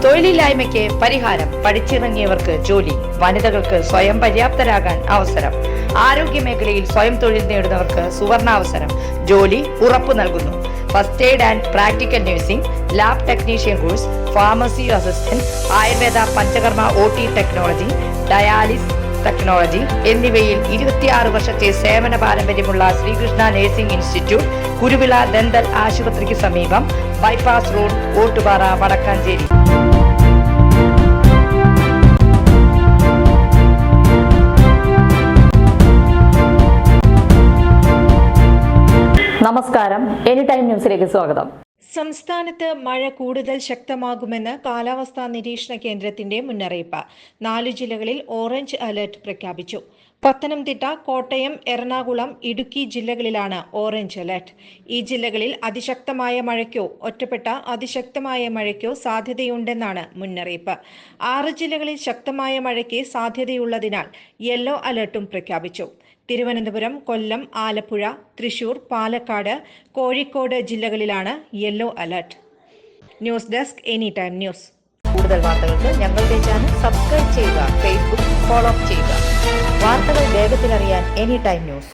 തൊഴിലില്ലായ്മയ്ക്ക് പരിഹാരം, പഠിച്ചിറങ്ങിയവർക്ക് ജോലി, വനിതകൾക്ക് സ്വയം പര്യാപ്തരാകാൻ അവസരം, ആരോഗ്യ മേഖലയിൽ സ്വയം തൊഴിൽ നേടുന്നവർക്ക് സുവർണാവസരം, ജോലി ഉറപ്പു നൽകുന്നു. First aid and practical nursing, lab technician course, pharmacy assistant, Ayurveda Panchakarma OT technology, dialysis technology എന്നിവയിൽ 26 വർഷത്തെ സേവന പാരമ്പര്യമുള്ള Sreekrishna nursing institute, Kuruvila dental ആശുപത്രിക്ക് സമീപം, ബൈപ്പാസ് റോഡ്, ഓട്ടുപാറ, വടക്കാഞ്ചേരി. നമസ്കാരം, എനി ടൈം ന്യൂസിലേക്ക് സ്വാഗതം. സംസ്ഥാനത്ത് മഴ കൂടുതൽ ശക്തമാകുമെന്ന് കാലാവസ്ഥാ നിരീക്ഷണ കേന്ദ്രത്തിന്റെ മുന്നറിയിപ്പ്. 4 ജില്ലകളിൽ ഓറഞ്ച് അലർട്ട് പ്രഖ്യാപിച്ചു. പത്തനംതിട്ട, കോട്ടയം, എറണാകുളം, ഇടുക്കി ജില്ലകളിലാണ് ഓറഞ്ച് അലർട്ട്. ഈ ജില്ലകളിൽ അതിശക്തമായ മഴയ്ക്കോ ഒറ്റപ്പെട്ട അതിശക്തമായ മഴയ്ക്കോ സാധ്യതയുണ്ടെന്നാണ് മുന്നറിയിപ്പ്. 6 ജില്ലകളിൽ ശക്തമായ മഴയ്ക്ക് സാധ്യതയുള്ളതിനാൽ യെല്ലോ അലർട്ടും പ്രഖ്യാപിച്ചു. തിരുവനന്തപുരം, കൊല്ലം, ആലപ്പുഴ, തൃശൂർ, പാലക്കാട്, കോഴിക്കോട് ജില്ലകളിലാണ് yellow alert. News desk, any time news. കൂടുതൽ വാർത്തകൾക്ക് ഞങ്ങളുടെ ചാനൽ സബ്സ്ക്രൈബ് ചെയ്യുക, ഫേസ്ബുക്ക് ഫോളോ ചെയ്യുക. വാർത്തകൾ വേഗത്തിലറിയാൻ എനി ടൈം ന്യൂസ്.